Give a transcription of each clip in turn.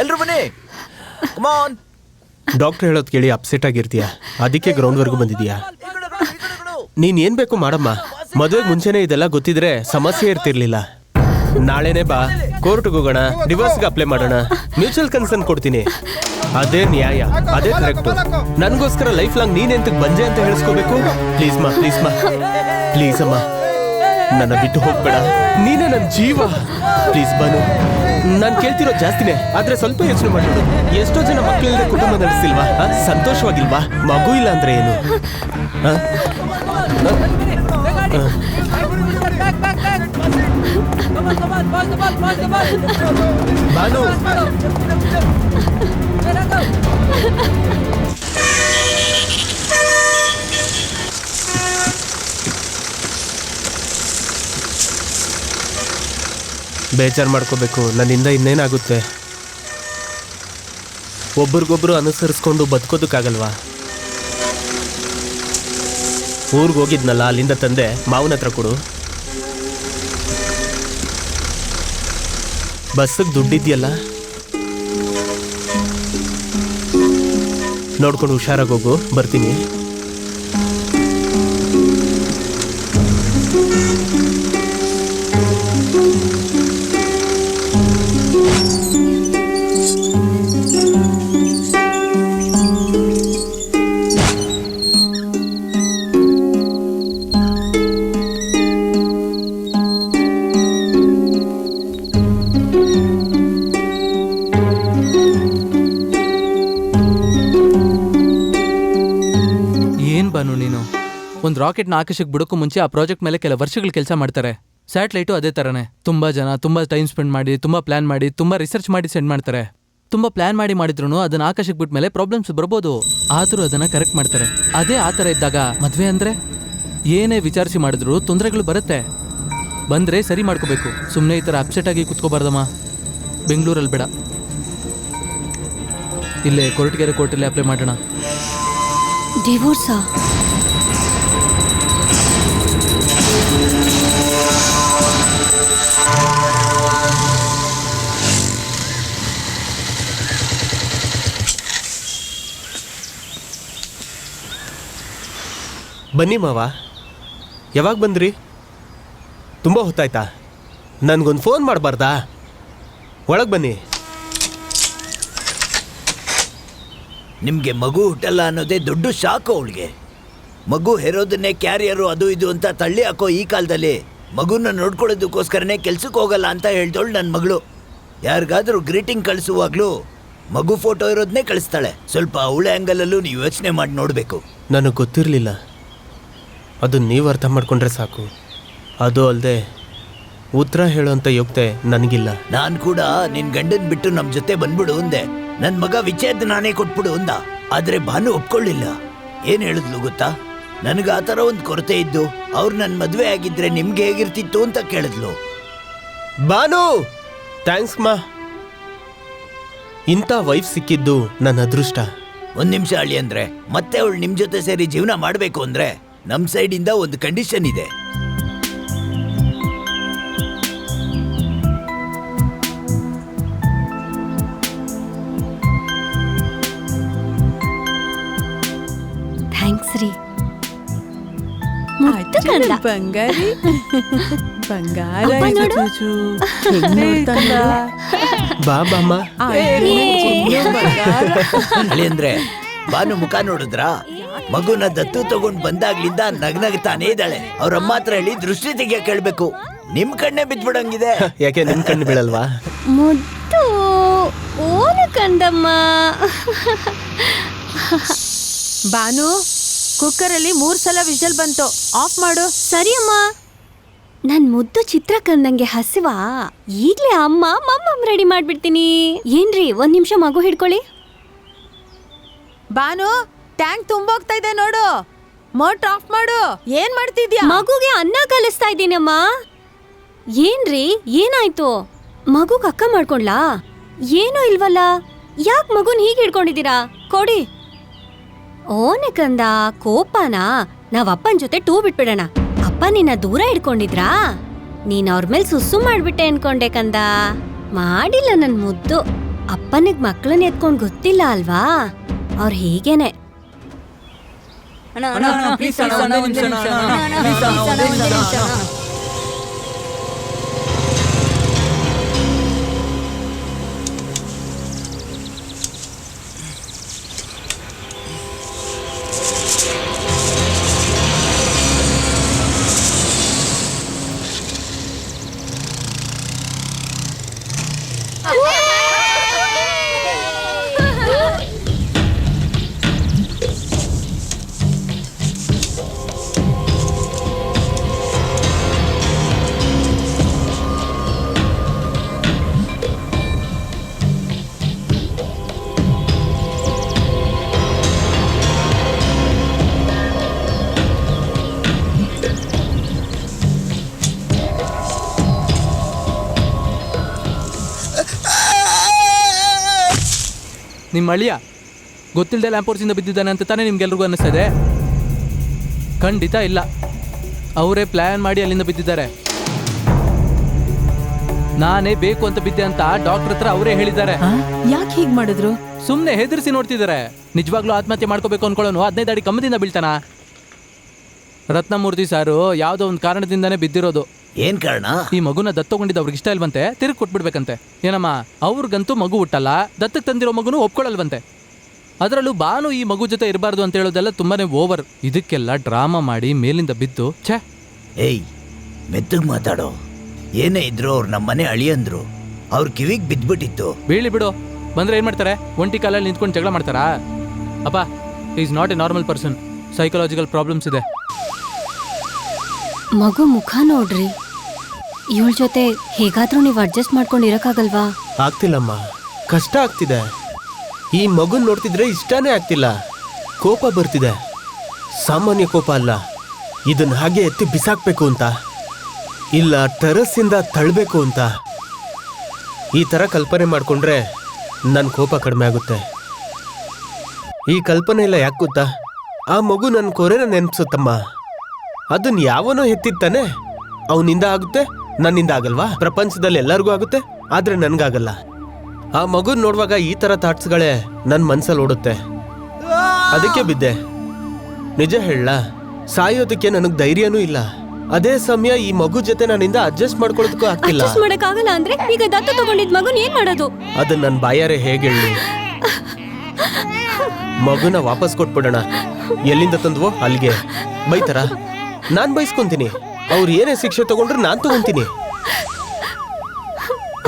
ಎಲ್ರು ಬನ್ನಿ. ಡಾಕ್ಟರ್ ಹೇಳೋದು ಕೇಳಿ ಅಪ್ಸೆಟ್ ಆಗಿರ್ತೀಯ, ಅದಕ್ಕೆ ಗ್ರೌಂಡ್ವರೆಗೂ ಬಂದಿದೀಯಾ. ನೀನ್ ಏನ್ ಬೇಕು ಮಾಡಮ್ಮ. ಮದುವೆಗೆ ಮುಂಚೆನೆ ಇದೆಲ್ಲ ಗೊತ್ತಿದ್ರೆ ಸಮಸ್ಯೆ ಇರ್ತಿರ್ಲಿಲ್ಲ. ನಾಳೆನೆ ಬಾ, ಕೋರ್ಟ್ಗೆ ಹೋಗೋಣ, ಡಿವೋರ್ಸ್ಗೆ ಅಪ್ಲೈ ಮಾಡೋಣ, ಮ್ಯೂಚುವಲ್ ಕನ್ಸರ್ನ್ ಕೊಡ್ತೀನಿ. ಅದೇ ನ್ಯಾಯ, ಅದೇ ಕರೆಕ್ಟ್. ನನ್ಗೋಸ್ಕರ ಲೈಫ್ ಲಾಂಗ್ ನೀನ್ ಎಂತಕ್ ಬಂಜೆ ಅಂತ ಹೇಳಿಸ್ಕೋಬೇಕು? ಪ್ಲೀಸ್ ಮಾ, ಪ್ಲೀಸ್ ಮಾ, ಪ್ಲೀಸ್ ಅಮ್ಮ, ನನ್ನ ಬಿಟ್ಟು ಹೋಗ್ಬೇಡ, ನೀನೇ ನನ್ನ ಜೀವ. ಪ್ಲೀಸ್ ಬಾನು, ನಾನು ಕೇಳ್ತಿರೋ ಜಾಸ್ತಿನೇ, ಆದ್ರೆ ಸ್ವಲ್ಪ ಯೋಚನೆ ಮಾಡೋದು. ಎಷ್ಟೋ ಜನ ಮಕ್ಕಳಿಲ್ಲದೆ ಕುಟುಂಬ ನಡೆಸಿಲ್ವಾ? ಸಂತೋಷವಾಗಿಲ್ವಾ? ಮಗು ಇಲ್ಲ ಅಂದ್ರೆ ಏನು? ಬಾನು, ಬೇಜಾರು ಮಾಡ್ಕೋಬೇಕು, ನನ್ನಿಂದ ಇನ್ನೇನಾಗುತ್ತೆ? ಒಬ್ರಿಗೊಬ್ರು ಅನುಸರಿಸ್ಕೊಂಡು ಬದುಕೋದಕ್ಕಾಗಲ್ವಾ? ಊರಿಗೆ ಹೋಗಿದ್ನಲ್ಲ, ಅಲ್ಲಿಂದ ತಂದೆ ಮಾವನ ಹತ್ರ ಕೊಡು. ಬಸ್ಸಿಗೆ ದುಡ್ಡಿದ್ಯಲ್ಲ, ನೋಡ್ಕೊಂಡು ಹುಷಾರಾಗಿ ಹೋಗು, ಬರ್ತೀನಿ. ಒಂದು ರಾಕೆಟ್ನ ಆಕಾಶಕ್ಕೆ ಬಿಡೋಕ್ಕೂ ಮುಂಚೆ ಆ ಪ್ರಾಜೆಕ್ಟ್ ಮೇಲೆ ಕೆಲ ವರ್ಷಗಳು ಕೆಲಸ ಮಾಡ್ತಾರೆ. ಸ್ಯಾಟಲೈಟು ಅದೇ ಥರನೇ. ತುಂಬ ಜನ ತುಂಬ ಟೈಮ್ ಸ್ಪೆಂಡ್ ಮಾಡಿ, ತುಂಬ ಪ್ಲಾನ್ ಮಾಡಿ, ತುಂಬ ರಿಸರ್ಚ್ ಮಾಡಿ ಸೆಂಡ್ ಮಾಡ್ತಾರೆ. ತುಂಬ ಪ್ಲಾನ್ ಮಾಡಿದ್ರು ಅದನ್ನ ಆಕಾಶಕ್ಕೆ ಬಿಟ್ಟ ಮೇಲೆ ಪ್ರಾಬ್ಲಮ್ಸ್ ಬರ್ಬೋದು, ಆದರೂ ಅದನ್ನ ಕರೆಕ್ಟ್ ಮಾಡ್ತಾರೆ. ಅದೇ ಆ ಥರ ಇದ್ದಾಗ ಮದುವೆ ಅಂದರೆ ಏನೇ ವಿಚಾರಿಸಿ ಮಾಡಿದ್ರು ತೊಂದರೆಗಳು ಬರುತ್ತೆ. ಬಂದರೆ ಸರಿ ಮಾಡ್ಕೋಬೇಕು, ಸುಮ್ಮನೆ ಈ ಥರ ಅಪ್ಸೆಟ್ ಆಗಿ ಕುತ್ಕೋಬಾರ್ದಮ್ಮ. ಬೆಂಗಳೂರಲ್ಲಿ ಬೇಡ, ಇಲ್ಲೇ ಕೊರಟಗೆರೆ ಕೋರ್ಟಲ್ಲೇ ಅಪ್ಲೈ ಮಾಡೋಣ. ಡಿವೋರ್ಸಾ? ಬನ್ನಿ ಮಾವ, ಯಾವಾಗ ಬಂದ್ರಿ? ತುಂಬ ಹೊತ್ತಾಯ್ತಾ? ನನಗೊಂದು ಫೋನ್ ಮಾಡಬಾರ್ದಾ? ಒಳಗೆ ಬನ್ನಿ. ನಿಮಗೆ ಮಗು ಹುಟ್ಟಲ್ಲ ಅನ್ನೋದೇ ದೊಡ್ಡ ಶಾಕು ಅವಳಿಗೆ. ಮಗು ಹೆರೋದನ್ನೇ ಕ್ಯಾರಿಯರು ಅದು ಇದು ಅಂತ ತಳ್ಳಿ ಹಾಕೋ ಈ ಕಾಲದಲ್ಲಿ ಮಗುನ ನೋಡ್ಕೊಳ್ಳೋದಕ್ಕೋಸ್ಕರನೇ ಕೆಲ್ಸಕ್ಕೆ ಹೋಗಲ್ಲ ಅಂತ ಹೇಳ್ದವಳು ನನ್ನ ಮಗಳು. ಯಾರಿಗಾದ್ರೂ ಗ್ರೀಟಿಂಗ್ ಕಳಿಸುವಾಗ್ಲೂ ಮಗು ಫೋಟೋ ಇರೋದನ್ನೇ ಕಳಿಸ್ತಾಳೆ. ಸ್ವಲ್ಪ ಅವಳ ಆ್ಯಂಗಲಲ್ಲೂ ನೀವು ಯೋಚನೆ ಮಾಡಿ ನೋಡಬೇಕು. ನನಗೆ ಗೊತ್ತಿರಲಿಲ್ಲ, ಅದು ನೀವು ಅರ್ಥ ಮಾಡ್ಕೊಂಡ್ರೆ ಸಾಕು. ಅದು ಅಲ್ಲದೆ ಉತ್ತರ ಹೇಳೋಂಥ ಯೋಗ್ಯತೆ ನನಗಿಲ್ಲ. ನಾನು ಕೂಡ ನಿನ್ನ ಗಂಡನ್ ಬಿಟ್ಟು ನಮ್ಮ ಜೊತೆ ಬಂದ್ಬಿಡು ಅಂದೆ. ನನ್ನ ಮಗ ವಿಚ್ಛೇದ ನಾನೇ ಕೊಟ್ಬಿಡು ಅಂದ. ಆದರೆ ಭಾನು ಒಪ್ಕೊಳ್ಳಿಲ್ಲ. ಏನು ಹೇಳಿದ್ಲು ಗೊತ್ತಾ? ನನಗೆ ಆ ಥರ ಒಂದು ಕೊರತೆ ಇದ್ದು ಅವ್ರು ನನ್ನ ಮದುವೆ ಆಗಿದ್ರೆ ನಿಮ್ಗೆ ಹೇಗಿರ್ತಿತ್ತು ಅಂತ ಕೇಳಿದ್ಲು. ಬಾನು, ಥ್ಯಾಂಕ್ಸ್ ಮಾ. ಇಂಥ ವೈಫ್ ಸಿಕ್ಕಿದ್ದು ನನ್ನ ಅದೃಷ್ಟ. ಒಂದು ನಿಮಿಷ ಅಳಿ ಅಂದ್ರೆ, ಮತ್ತೆ ಅವಳು ನಿಮ್ಮ ಜೊತೆ ಸೇರಿ ಜೀವನ ಮಾಡಬೇಕು ಅಂದ್ರೆ ನಮ್ಮ ಸೈಡಿಂದ ಒಂದು ಕಂಡೀಷನ್ ಇದೆ. ಥ್ಯಾಂಕ್ಸ್ ರೀ. ಬಂಗಾರಿ ಬಂಗಾರ ಬಾ ಬಾಮ್ಮ. ಅಳಿ ಅಂದ್ರೆ ಭಾನು ಮುಖ ನೋಡಿದ್ರಾ? ಮಗುನ ದತ್ತು ತಗೊಂಡ್ ಬಂದಾಗ್ಲಿಂದ ನಗ್ನಗ್ತಾನೇ ಇದ್ದಾಳೆ. ಅವ್ರಮ್ಮ ಹತ್ರ ಹೇಳಿ ದೃಷ್ಟಿ ತೆಗಿಯ ಕೇಳ್ಬೇಕು. ನಿಮ್ ಕಣ್ಣೆ ಬಿದ್ಬಿಡಂಗಿದೆ. ಯಾಕೆ ನಿಮ್ ಕಣ್ಣು ಬೀಳಲ್ವಾ? ಮುದ್ದು ಓನು ಕಂದಮ್ಮ. ಬಾನು, ಕುಕ್ಕರಲ್ಲಿ 3 ಸಲ ವಿಷಲ್ ಬಂತು, ಆಫ್ ಮಾಡು. ಸರಿ ಅಮ್ಮ. ನನ್ ಮುದ್ದು ಚಿತ್ರ ಕಂದಂಗೆ ಹಸಿವಾ? ಈಗ್ಲೇ ಅಮ್ಮ ಮಮ್ಮಮ್ ರೆಡಿ ಮಾಡ್ಬಿಡ್ತೀನಿ. ಏನ್ರಿ, 1 ನಿಮಿಷ ಮಗು ಹಿಡ್ಕೊಳ್ಳಿ. ಬಾನು, ಟ್ಯಾಂಕ್ ತುಂಬೋಗ್ತಾ ಇದೆ ನೋಡು. ಮೋಟರ್ ಆಫ್ ಮಾಡು. ಏನ್ ಮಾಡ್ತಿದ್ಯಾ? ಮಗುಗೆ ಅನ್ನ ಕಲಿಸ್ತಾ ಇದ್ದೀನಮ್ಮ. ಏನ್ರಿ, ಏನಾಯ್ತು? ಮಗುಗ್ ಅಕ್ಕ ಮಾಡ್ಕೊಂಡ್ಲಾ? ಏನೂ ಇಲ್ವಲ್ಲ, ಯಾಕೆ ಮಗುನ್ ಹೀಗೆ ಹಿಡ್ಕೊಂಡಿದ್ದೀರಾ? ಕೊಡಿ. ಓನೆ ಕಂದ, ಕೋಪನಾ? ನಾವ್ ಅಪ್ಪನ ಜೊತೆ ಟೂ ಬಿಟ್ಬಿಡೋಣ. ಅಪ್ಪ ನಿನ್ನ ದೂರ ಹಿಡ್ಕೊಂಡಿದ್ರಾ? ನೀನ್ ಅವ್ರ ಮೇಲೆ ಸುಸ್ಸು ಮಾಡ್ಬಿಟ್ಟೆ ಅನ್ಕೊಂಡೆ ಕಂದ. ಮಾಡಿಲ್ಲ ನನ್ ಮುದ್ದು. ಅಪ್ಪನಿಗ್ ಮಕ್ಳನ್ನ ಎತ್ಕೊಂಡ್ ಗೊತ್ತಿಲ್ಲ ಅಲ್ವಾ, ಅವ್ರು ಹೀಗೇನೆ. ನಿಮ್ಮ ಅಳಿಯ ಗೊತ್ತಿಲ್ಲದೆ ಲ್ಯಾಂಪೋರ್ಸಿಂದ ಬಿದ್ದಿದ್ದಾನೆ ಅಂತ ತಾನೇ ನಿಮ್ಗೆಲ್ರಿಗೂ ಅನ್ನಿಸ್ತದೆ? ಖಂಡಿತ ಇಲ್ಲ, ಅವರೇ ಪ್ಲ್ಯಾನ್ ಮಾಡಿ ಅಲ್ಲಿಂದ ಬಿದ್ದಿದ್ದಾರೆ. ನಾನೇ ಬೇಕು ಅಂತ ಬಿದ್ದೆ ಅಂತ ಡಾಕ್ಟರ್ ಹತ್ರ ಅವರೇ ಹೇಳಿದ್ದಾರೆ. ಯಾಕೆ ಹೀಗ್ ಮಾಡಿದ್ರು? ಸುಮ್ಮನೆ ಹೆದರ್ಸಿ ನೋಡ್ತಿದ್ದಾರೆ. ನಿಜವಾಗ್ಲೂ ಆತ್ಮಹತ್ಯೆ ಮಾಡ್ಕೋಬೇಕು ಅನ್ಕೊಳ್ಳೋನು 15 ಅಡಿ ಕಮ್ಮದಿಂದ ಬೀಳ್ತಾನ? ರತ್ನಮೂರ್ತಿ ಸಾರು ಯಾವುದೋ ಒಂದು ಕಾರಣದಿಂದಾನೇ ಬಿದ್ದಿರೋದು. ಏನ್ ಕಾರಣ? ಈ ಮಗುನ ದತ್ತಗೊಂಡಿದ್ದು ಅವ್ರಿಗೆ ಇಷ್ಟ ಇಲ್ವಂತೆ, ತಿರುಗಿ ಕೊಟ್ಬಿಡ್ಬೇಕಂತೆ. ಏನಮ್ಮ, ಅವ್ರಿಗಂತೂ ಮಗು ಹುಟ್ಟಲ್ಲ, ದತ್ತಕ್ಕೆ ತಂದಿರೋ ಮಗುನು ಒಪ್ಕೊಳ್ಳಲ್ವಂತೆ. ಅದರಲ್ಲೂ ಬಾನು ಈ ಮಗು ಜೊತೆ ಇರಬಾರ್ದು ಅಂತ ಹೇಳೋದೆಲ್ಲ ತುಂಬಾನೇ ಓವರ್. ಇದಕ್ಕೆಲ್ಲ ಡ್ರಾಮಾ ಮಾಡಿ ಮೇಲಿಂದ ಬಿದ್ದು ಛೇ. ಏಯ್, ಮೆತ್ತಗ್ ಮಾತಾಡೋ. ಏನೇ ಇದ್ರು ಅವ್ರು ನಮ್ಮನೆ ಅಳಿಯಂದ್ರು, ಅವ್ರ ಕಿವಿಗ್ ಬಿದ್ಬಿಟ್ಟಿತ್ತು. ಬೀಳಿ ಬಿಡು. ಬಂದ್ರೆ ಏನ್ ಮಾಡ್ತಾರೆ? ಒಂಟಿ ಕಾಲಲ್ಲಿ ನಿಂತ್ಕೊಂಡು ಜಗಳ ಮಾಡ್ತಾರಾ? ಅಪ್ಪ, is not A normal person. Psychological problems ಇದೆ. ಮಗು ಮುಖ ನೋಡ್ರಿ. ಇವಳ ಜೊತೆ ಹೇಗಾದ್ರೂ ನೀವು ಅಡ್ಜಸ್ಟ್ ಮಾಡ್ಕೊಂಡು ಇರಕ್ಕಾಗಲ್ವಾ? ಆಗ್ತಿಲ್ಲಮ್ಮ, ಕಷ್ಟ ಆಗ್ತಿದೆ. ಈ ಮಗುನ್ ನೋಡ್ತಿದ್ರೆ ಇಷ್ಟನೇ ಆಗ್ತಿಲ್ಲ. ಕೋಪ ಬರ್ತಿದೆ. ಸಾಮಾನ್ಯ ಕೋಪ ಅಲ್ಲ, ಇದನ್ನ ಹಾಗೆ ಎತ್ತಿ ಬಿಸಾಕ್ಬೇಕು ಅಂತ, ಇಲ್ಲ ಟೆರಸ್ಸಿಂದ ತಳ್ಳಬೇಕು ಅಂತ. ಈ ಥರ ಕಲ್ಪನೆ ಮಾಡ್ಕೊಂಡ್ರೆ ನನ್ನ ಕೋಪ ಕಡಿಮೆ ಆಗುತ್ತೆ. ಈ ಕಲ್ಪನೆ ಎಲ್ಲ ಯಾಕೆ ಗೊತ್ತಾ? ಆ ಮಗು ನನ್ನ ಕೊರೆನ ನೆನ್ಪಿಸುತ್ತಮ್ಮ. ಅದನ್ನ ಯಾವನೋ ಎತ್ತಿತ್ತಾನೆ, ಅವನಿಂದ ಆಗುತ್ತೆ, ನನ್ನಿಂದ ಆಗಲ್ವಾ? ಪ್ರಪಂಚದಲ್ಲಿ ಎಲ್ಲರಿಗೂ ಆಗುತ್ತೆ, ಆದ್ರೆ ನನ್ಗಾಗಲ್ಲ. ಆ ಮಗುನ್ ನೋಡುವಾಗ ಈ ತರ ಥಾಟ್ಸ್ಗಳೇ ನನ್ನ ಮನ್ಸಲ್ಲಿ ಓಡುತ್ತೆ. ಅದಕ್ಕೆ ಬಿದ್ದೆ. ನಿಜ ಹೇಳ, ಸಾಯೋದಕ್ಕೆ ನನಗ್ ಧೈರ್ಯನೂ ಇಲ್ಲ. ಅದೇ ಸಮಯ ಈ ಮಗು ಜೊತೆ ನನ್ನಿಂದ ಅಡ್ಜಸ್ಟ್ ಮಾಡ್ಕೊಳ್ಳೋದಕ್ಕೂ ಆಗ್ತಿಲ್ಲ. ಅಡ್ಜಸ್ಟ್ ಮಾಡಕ್ಕಾಗಲ್ಲ ಅಂದ್ರೆ ಈಗ ದತ್ತು ತಗೊಂಡಿದ್ ಮಗುನ್ ಏನ್ ಮಾಡೋದು? ಅದನ್ನ ನನ್ನ ಬಾಯಾರೆ ಹೇಗೆ ಹೇಳಿ? ಮಗುನ ವಾಪಸ್ ಕೊಟ್ಬಿಡೋಣ. ಎಲ್ಲಿಂದ ತಂದ್ವೋ ಅಲ್ಲಿಗೆ. ಬೈತಾರ? ನಾನ್ ಬೈಸ್ಕೊಂತೀನಿ. ಅವ್ರು ಏನೇ ಶಿಕ್ಷೆ ತಗೊಂಡ್ರೆ ನಾನ್ ತಗೊಂತೀನಿ.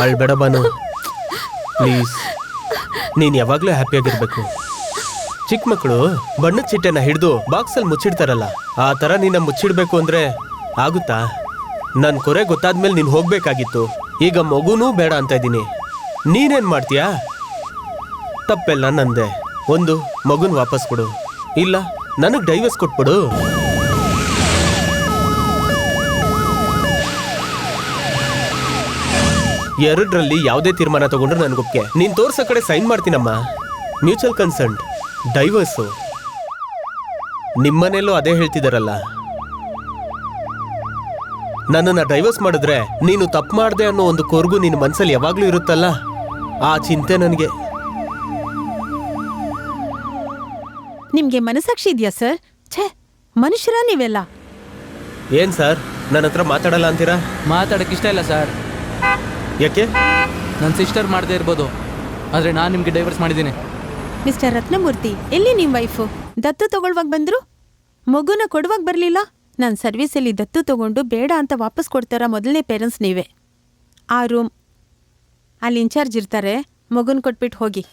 ಅಳ್ಬೇಡ ಬಾನು, ಪ್ಲೀಸ್. ನೀನ್ ಯಾವಾಗ್ಲೂ ಹ್ಯಾಪಿಯಾಗಿರ್ಬೇಕು. ಚಿಕ್ಕ ಮಕ್ಕಳು ಬಣ್ಣದ ಚಿಟ್ಟೆನ ಹಿಡಿದು ಬಾಕ್ಸಲ್ಲಿ ಮುಚ್ಚಿಡ್ತಾರಲ್ಲ, ಆ ತರ ನೀನ ಮುಚ್ಚಿಡ್ಬೇಕು ಅಂದ್ರೆ ಆಗುತ್ತಾ? ನನ್ ಕೊರೆ ಗೊತ್ತಾದ್ಮೇಲೆ ನೀನ್ ಹೋಗ್ಬೇಕಾಗಿತ್ತು. ಈಗ ಮಗುನೂ ಬೇಡ ಅಂತ ಇದ್ದೀನಿ. ನೀನೇನ್ ಮಾಡ್ತೀಯಾ? ತಪ್ಪೆಲ್ಲ ನಂದೆ. ಒಂದು, ಮಗುನ್ ವಾಪಸ್ ಕೊಡು, ಇಲ್ಲ ನನಗ್ ಡೈವರ್ಸ್ ಕೊಟ್ಬಿಡು. ಎರಡರಲ್ಲಿ ಯಾವುದೇ ತೀರ್ಮಾನ ತಗೊಂಡ್ರೆ ನನ್ಗೊಪ್ಪಿಗೆ. ನೀನ್ ತೋರ್ಸೋ ಕಡೆ ಸೈನ್ ಮಾಡ್ತೀನಮ್ಮ. Mutual consent, divorce. ನಿಮ್ಮನೇಲೂ ಅದೇ ಹೇಳ್ತಿದಾರಲ್ಲ. ನನ್ನನ್ನ ಡೈವರ್ಸ್ ಮಾಡಿದ್ರೆ ನೀನು ತಪ್ಪು ಮಾಡ್ದೆ ಅನ್ನೋ ಒಂದು ಕೊರ್ಗು ನಿನ್ನ ಮನ್ಸಲ್ಲಿ ಯಾವಾಗ್ಲೂ ಇರುತ್ತಲ್ಲ, ಆ ಚಿಂತೆ ನನಗೆ. ನಿಮ್ಗೆ ಮನಸ್ಸಾಕ್ಷಿ ಇದೆಯಾ ಸರ್? ಛೇ, ಮನುಷ್ಯರ ನೀವೆಲ್ಲ. ಏನ್ ಸರ್, ನನ್ನ ಹತ್ರ ಮಾತಾಡಲ್ಲ ಅಂತೀರಾ? ಮಾತಾಡಕ್ಕೆ ಇಷ್ಟ ಇಲ್ಲ ಸರ್. ಯಾಕೆ? ನನ್ನ ಸಿಸ್ಟರ್ ಮಾಡದೇ ಇರ್ಬೋದು, ಆದರೆ ನಾನು ನಿಮಗೆ ಡೈವರ್ಸ್ ಮಾಡಿದ್ದೀನಿ. ಮಿಸ್ಟರ್ ರತ್ನಮೂರ್ತಿ, ಎಲ್ಲಿ ನಿಮ್ಮ ವೈಫು? ದತ್ತು ತಗೊಳ್ವಾಗ ಬಂದ್ರು, ಮಗುನ ಕೊಡುವಾಗ ಬರಲಿಲ್ಲ. ನನ್ನ ಸರ್ವಿಸಲ್ಲಿ ದತ್ತು ತಗೊಂಡು ಬೇಡ ಅಂತ ವಾಪಸ್ ಕೊಡ್ತಾರ ಮೊದಲನೇ ಪೇರೆಂಟ್ಸ್ ನೀವೇ. ಆ ರೂಮ್ ಅಲ್ಲಿ ಇನ್ಚಾರ್ಜ್ ಇರ್ತಾರೆ, ಮಗುನ ಕೊಟ್ಬಿಟ್ಟು ಹೋಗಿ.